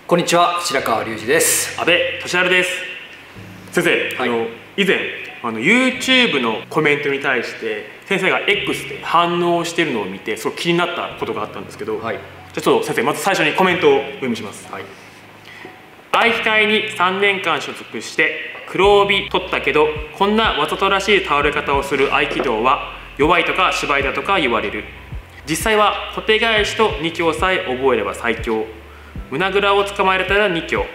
こんにちは、白川隆二です。阿部俊治です。先生、以前YouTube のコメントに対して先生が X で反応しているのを見てすごく気になったことがあったんですけど、じゃあちょっと先生、まず最初にコメントをお読みします。合気会に3年間所属して黒帯取ったけど、こんなわざとらしい倒れ方をする合気道は弱いとか芝居だとか言われる。実際は小手返しと2強さえ覚えれば最強。胸ぐらを捕まえられたら2強。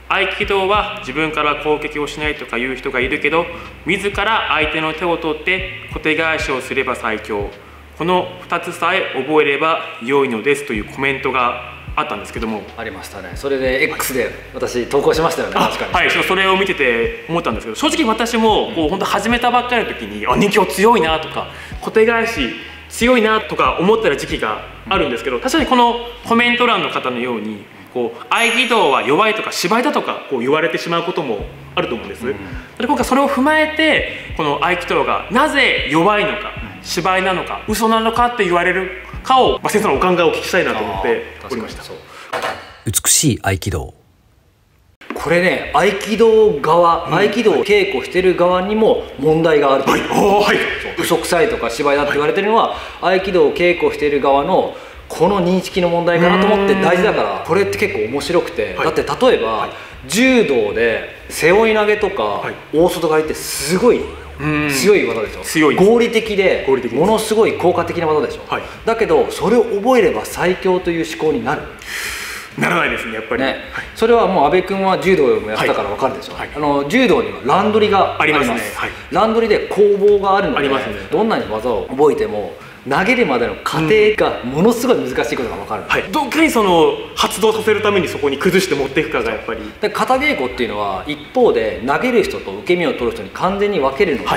合気道は自分から攻撃をしないとか言う人がいるけど、自ら相手の手を取って小手返しをすれば最強。この2つさえ覚えれば良いのですというコメントがあったんですけども。ありましたね。それで X で私投稿しましたよね。確かに。それを見てて思ったんですけど、正直私も本当始めたばっかりの時に2強強いなとか小手返し強いなとか思った時期があるんですけど、確かにこのコメント欄の方のように合気道は弱いとか芝居だとか言われてしまうこともあると思うんです。で今回それを踏まえて、この合気道がなぜ弱いのか、芝居なのか嘘なのかって言われるかを、先生のお考えをお聞きしたいなと思っておりました。美しい合気道、これね、合気道側、合気道を稽古してる側にも問題があると。嘘くさいとか芝居だって言われてるのは合気道を稽古している側のこの認識の問題かなと思って大事だから、これって結構面白くて、だって例えば柔道で背負い投げとか大外刈りってすごい強い技でしょ。合理的でものすごい効果的な技でしょ。だけどそれを覚えれば最強という思考になる？ならないですね、やっぱり。それはもう阿部君は柔道もやったから分かるでしょ。柔道には乱取りがあります。乱取りで攻防があるので、どんなに技を覚えても投げるまでの過程がものすごい難しいことが分かる。どっかにその発動させるためにそこに崩して持っていくかがやっぱり。で型稽古っていうのは一方で投げる人と受け身を取る人に完全に分けるので、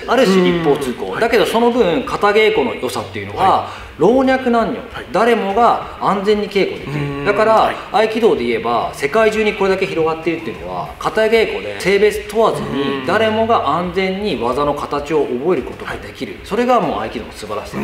ある種一方通行だけど、その分型稽古の良さっていうのは老若男女誰もが安全に稽古できる。だから合気道で言えば世界中にこれだけ広がっているっていうのは、型稽古で性別問わずに誰もが安全に技の形を覚えることができる。それがもう合気道の素晴らしさ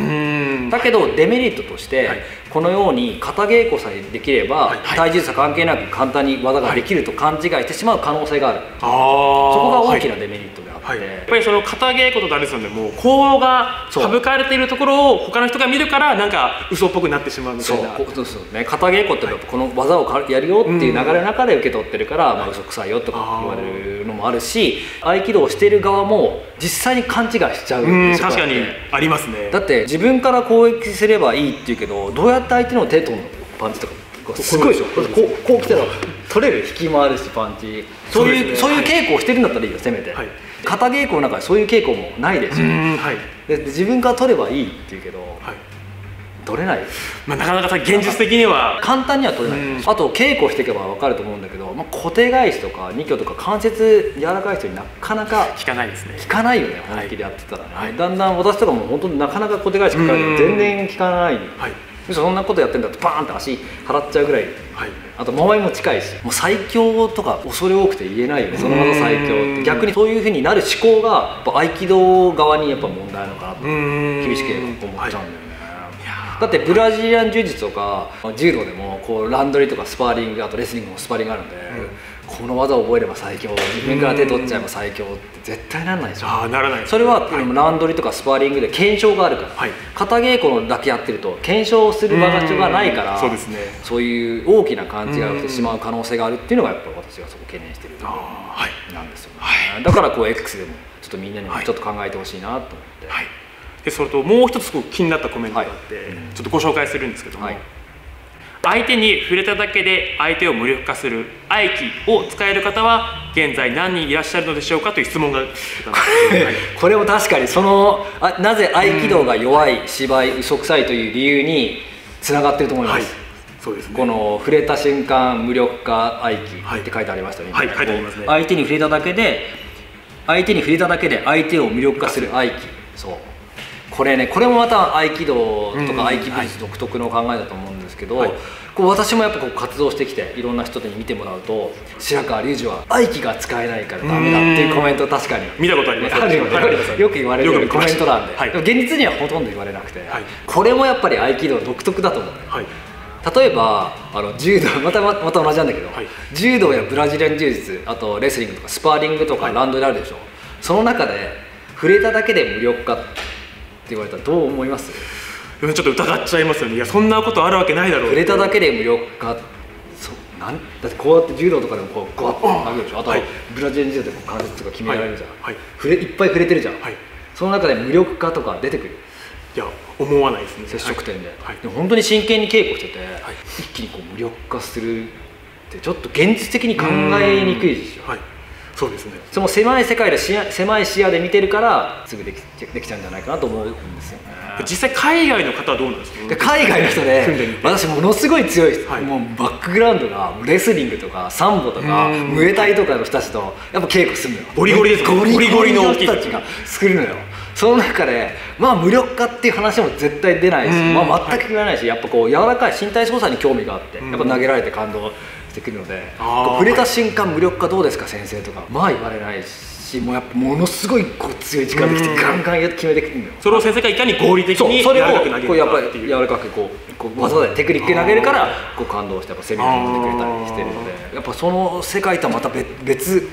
だけど、デメリットとしてこのように型稽古さえできれば体重差関係なく簡単に技ができると勘違いしてしまう可能性がある。そこが大きなデメリットであって、やっぱりその型稽古とかですので、もう効が省かれているところを他の人が見るからなんか嘘っぽくなってしまうみたいな。型稽古ってこの技をやるよっていう流れの中で受け取ってるから、嘘くさいよとか言われるのもあるし、合気道をしている側も実際に勘違いしちゃう。確かにありますね。だって自分から攻撃すればいいっていうけど、どうやって相手の手取るの？パンチとかすごいでしょ。こう来たら取れる、引きもあるしパンチ、そういう稽古をしてるんだったらいいよ、せめて。型稽古の中でそういう稽古もないですよ。で自分から取ればいいっていうけど、取れない。なかなか現実的には簡単には取れない。あと稽古していけば分かると思うんだけど、小手返しとか2強とか関節柔らかい人になかなか効かないですね。効かないよね、本気でやってたらね。だんだん私とかも本当になかなか小手返しかかるけど全然効かない。そんなことやってんだとバーンって足払っちゃうぐらい。あと間合いも近いし、もう最強とか恐れ多くて言えないよね、その技最強って。逆にそういうふうになる思考がやっぱ合気道側にやっぱ問題なのかなと厳しく思っちゃうんだよね。だってブラジリアン柔術とか柔道でもランドリーとかスパーリング、あとレスリングもスパーリングあるので、この技を覚えれば最強、自分から手取っちゃえば最強って絶対ならないでしょ。ならない。それはランドリーとかスパーリングで検証があるから。型稽古だけやってると検証する場所がないから、そういう大きな勘違いをしてしまう可能性があるっていうのがやっぱ私がそこ懸念してるところなんですよね。だからX でもちょっとみんなにもちょっと考えてほしいなと思って。でそれともう一つ気になったコメントがあって、ちょっとご紹介するんですけども、相手に触れただけで相手を無力化する合気を使える方は現在何人いらっしゃるのでしょうかという質問がこれも確かになぜ合気道が弱い、芝居嘘くさいという理由につながっていると思います。この触れた瞬間無力化合気って書いてありましたね。相手に触れただけで相手を無力化する合気。これもまた合気道とか合気武術独特の考えだと思うんですけど、私もやっぱ活動してきていろんな人に見てもらうと、白川隆二は合気が使えないからダメだっていうコメント確かに見たことあります。よく言われるコメント欄で、現実にはほとんど言われなくて、これもやっぱり合気道独特だと思う。例えば柔道また同じなんだけど、はい、柔道やブラジリアン柔術、あとレスリングとかスパーリングとかラウンドであるでしょ、はい、その中で触れただけで無力化って言われたらどう思います？ちょっと疑っちゃいますよね。いや、そんなことあるわけないだろう。触れただけで無力化、だってこうやって柔道とかでもこうガッと上げるでしょ。あとはブラジリアン柔道で関節とか決められるじゃん、はいはい、いっぱい触れてるじゃん、はい、その中で無力化とか出てくる？いや、思わないですね。接触点で、はい、でも本当に真剣に稽古してて、はい、一気にこう無力化するってちょっと現実的に考えにくいですよ。はい、そうですね。その狭い世界で狭い視野で見てるからすぐできちゃうんじゃないかなと思うんですよね。実際海外の方はどうなんですか？海外の人で私ものすごい強い、はい、もうバックグラウンドがレスリングとかサンボとかムエタイとかの人たちとやっぱ稽古するのよ。ゴリゴリですか？ゴリゴリの人たちが作るのよ。その中でまあ無力化っていう話も絶対出ないし、まあ、全く言わないし、やっぱこう柔らかい身体操作に興味があってやっぱ投げられて感動してくるので、触れた瞬間無力化どうですか先生とかまあ言われないし、もうやっぱものすごいこう強い力できてガンガン決めてくるのよ。それを先生がいかに合理的に柔らかく投げるかっていう、それをやっぱり柔らかくこう技でテクニックで投げるからこう感動してやっぱセミナーに乗ってくれたりしてるので、やっぱその世界とはまた別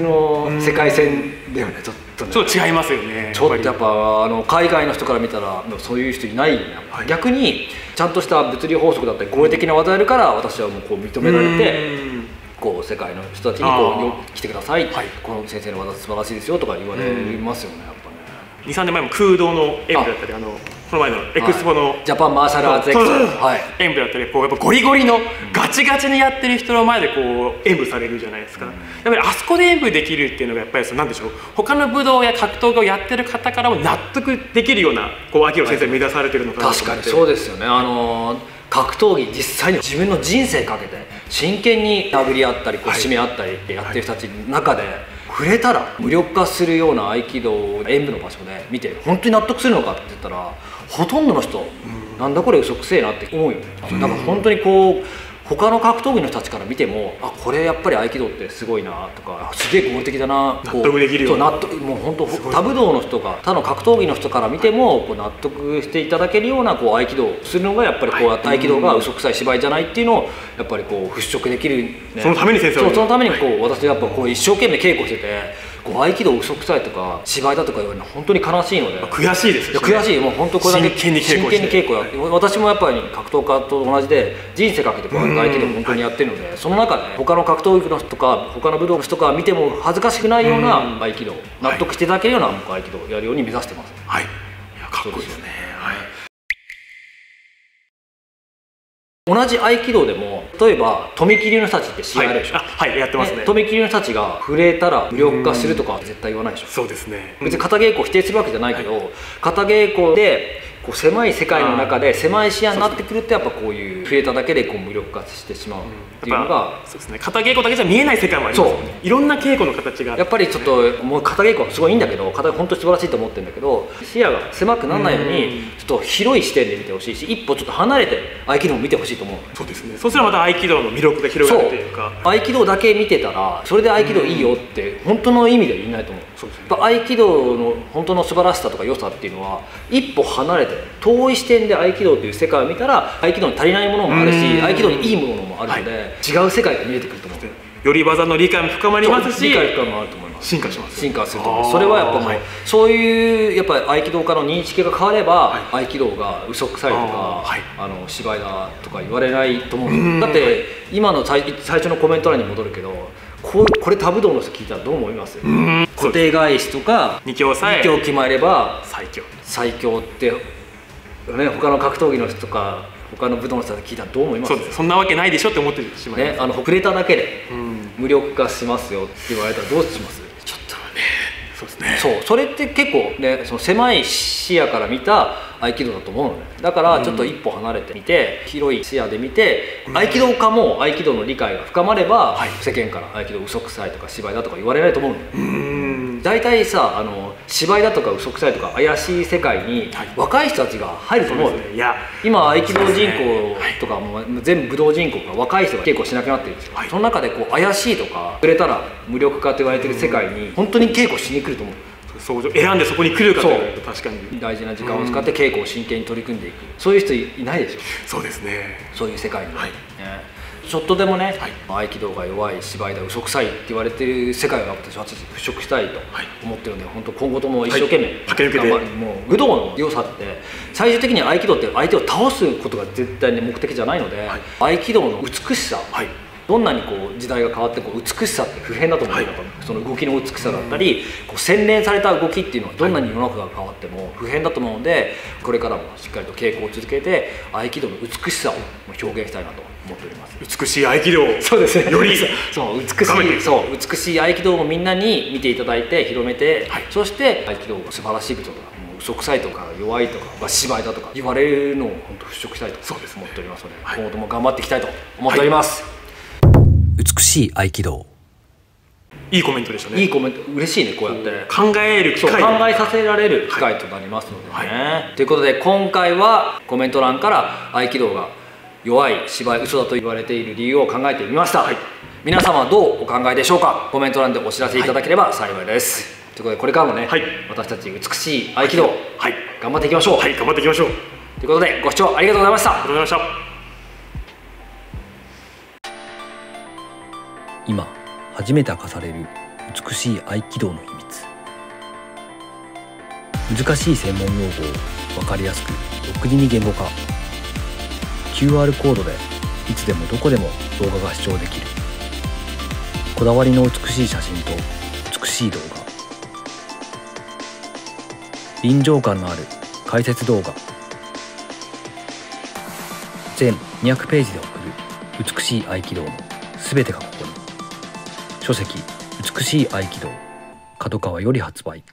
の世界線だよね。ちょっと違いますよね。ちょっとやっぱ海外の人から見たらそういう人いないよね、はい、逆にちゃんとした物理法則だったり合理的な技やるから私はもうこう認められてこう世界の人たちにこう来てください、はい、この先生の技素晴らしいですよとか言われますよね。やっぱね 2,3 年前も空洞の演舞だったりこの前のエクスポの、はい、ジャパンマーシャルアーツエクスポ、はい、演舞だったりこうやっぱゴリゴリのガチガチにやってる人の前でこう演舞されるじゃないですか、やっぱりあそこで演舞できるっていうのがやっぱりなんでしょう、他の武道や格闘技をやってる方からも納得できるようなこう秋尾先生目指されてるのかなと思って。確かにそうですよね。格闘技実際に自分の人生かけて真剣に殴り合ったりこう締め合ったりってやってる人たちの中で、触れたら無力化するような合気道を演舞の場所で見て本当に納得するのかって言ったらほとんどの人、なんだこれ嘘くせえなって思うよね。だから本当にこう他の格闘技の人たちから見てもこれやっぱり合気道ってすごいなとかすげえ合理的だな、納得できるような、もう本当他武道の人が他の格闘技の人から見てもこう納得していただけるようなこう合気道をするのがやっぱりこうやって合気道が嘘くさい芝居じゃないっていうのをやっぱりこう払拭できる、ね、そのために先生はそのためにこう私やっぱこう一生懸命稽古してて。こう合気道嘘くさいとか芝居だとか言われるの本当に悲しいので、悔しいですよね。悔しい、もう本当これだけ真剣に稽古やって、私もやっぱり格闘家と同じで人生かけてこう合気道を本当にやってるので、その中で他の格闘技の人とか他の武道の人が見ても恥ずかしくないような合気道、納得していただけるような合気道をやるように目指してます。はい、いやかっこいいですね。はい。同じ合気道でも例えば富切の人たちって試合あるでしょ。はい、やってますね。富切の人たちが触れたら無力化するとかは絶対言わないでしょ。そうですね。別に型稽古を否定するわけじゃないけど、型稽古でこう狭い世界の中で狭い視野になってくるとやっぱこういう触れただけでこう無力化してしまうっていうのが、そうですね。型稽古だけじゃ見えない世界もありますね。いろんな稽古の形がやっぱりちょっともう型稽古はすごいいいんだけど、型本当に素晴らしいと思ってるんだけど、視野が狭くならないようにちょっと広い視点で見てほしいし、一歩ちょっと離れて合気道も見てほしいと思う。そうですね。そうすればまた合気道の魅力が広がるというか、合気道だけ見てたらそれで合気道いいよって本当の意味では言えないと思う。そうですね。合気道の本当の素晴らしさとか良さっていうのは一歩離れて遠い視点で合気道という世界を見たら合気道に足りないものもあるし合気道にいいものもあるので、違う世界が見えてくると思う。より技の理解も深まりますし、理解深まると思います。進化します。進化すると思います。それはやっぱもうそういうやっぱり合気道家の認識が変われば合気道が嘘くさいとか芝居だとか言われないと思う。だって今の最初のコメント欄に戻るけど、これ他武道の人聞いたらどう思います？固定返しとか2強さえ2強決まれば最強ってね、他の格闘技の人とか他の武道の人が聞いたらどう思います？そうです。そんなわけないでしょって思ってしまいますね。触れただけで無力化しますよって言われたらどうします？ちょっとね、そうですね。そう、それって結構ね、その狭い視野から見た合気道だと思うのね。だからちょっと一歩離れてみて、広い視野で見て、合気道家も合気道の理解が深まれば、世間から合気道嘘くさいとか芝居だとか言われないと思うのよ。大体さ、芝居だとか嘘くさいとか怪しい世界に若い人たちが入ると思うのよ。いや今合気道人口とかも全部武道人口が若い人が稽古しなくなってるんですよ。その中でこう怪しいとか触れたら無力化と言われてる世界に本当に稽古しに来ると思う。相乗選んでそこに来るかというと確かに大事な時間を使って稽古を真剣に取り組んでいく、そういう人いないでしょ。そうですね。そういう世界に、はいちょっとでもね、合気道が弱い、芝居だ、嘘くさいって言われてる世界を私払拭したいと思ってるので、本当今後とも一生懸命駆け抜けて、もう武道の良さって最終的に合気道って相手を倒すことが絶対に目的じゃないので、合気道の美しさ、どんなにこう時代が変わって美しさって不変だと思うんだと、その動きの美しさだったり、こう洗練された動きっていうのはどんなに世の中が変わっても不変だと思うので、これからもしっかりと稽古を続けて合気道の美しさを表現したいなと思っております。美しい合気道、そうですね、よりそう美しい合気道をみんなに見ていただいて広めて、そして合気道が素晴らしいことだ、もう嘘くさいとか弱いとか芝居だとか言われるのを本当払拭したいと思っておりますので、今後とも頑張っていきたいと思っております。美しい合気道、いいコメントでしたね。いいコメント、嬉しいね。こうやって考える機会、考えさせられる機会となりますのでね、ということで今回はコメント欄から合気道が弱い、芝居嘘だと言われている理由を考えてみました。皆様はどうお考えでしょうか。コメント欄でお知らせいただければ幸いです。ということでこれからもね、私たち美しい合気道、頑張っていきましょう。頑張っていきましょう。ということでご視聴ありがとうございました。ありがとうございました。今初めて明かされる美しい合気道の秘密。難しい専門用語を分かりやすく独自に言語化。 QR コードでいつでもどこでも動画が視聴できる。こだわりの美しい写真と美しい動画、臨場感のある解説動画、全200ページで送る美しい合気道のすべてがここに。書籍美しい合気道、角川より発売。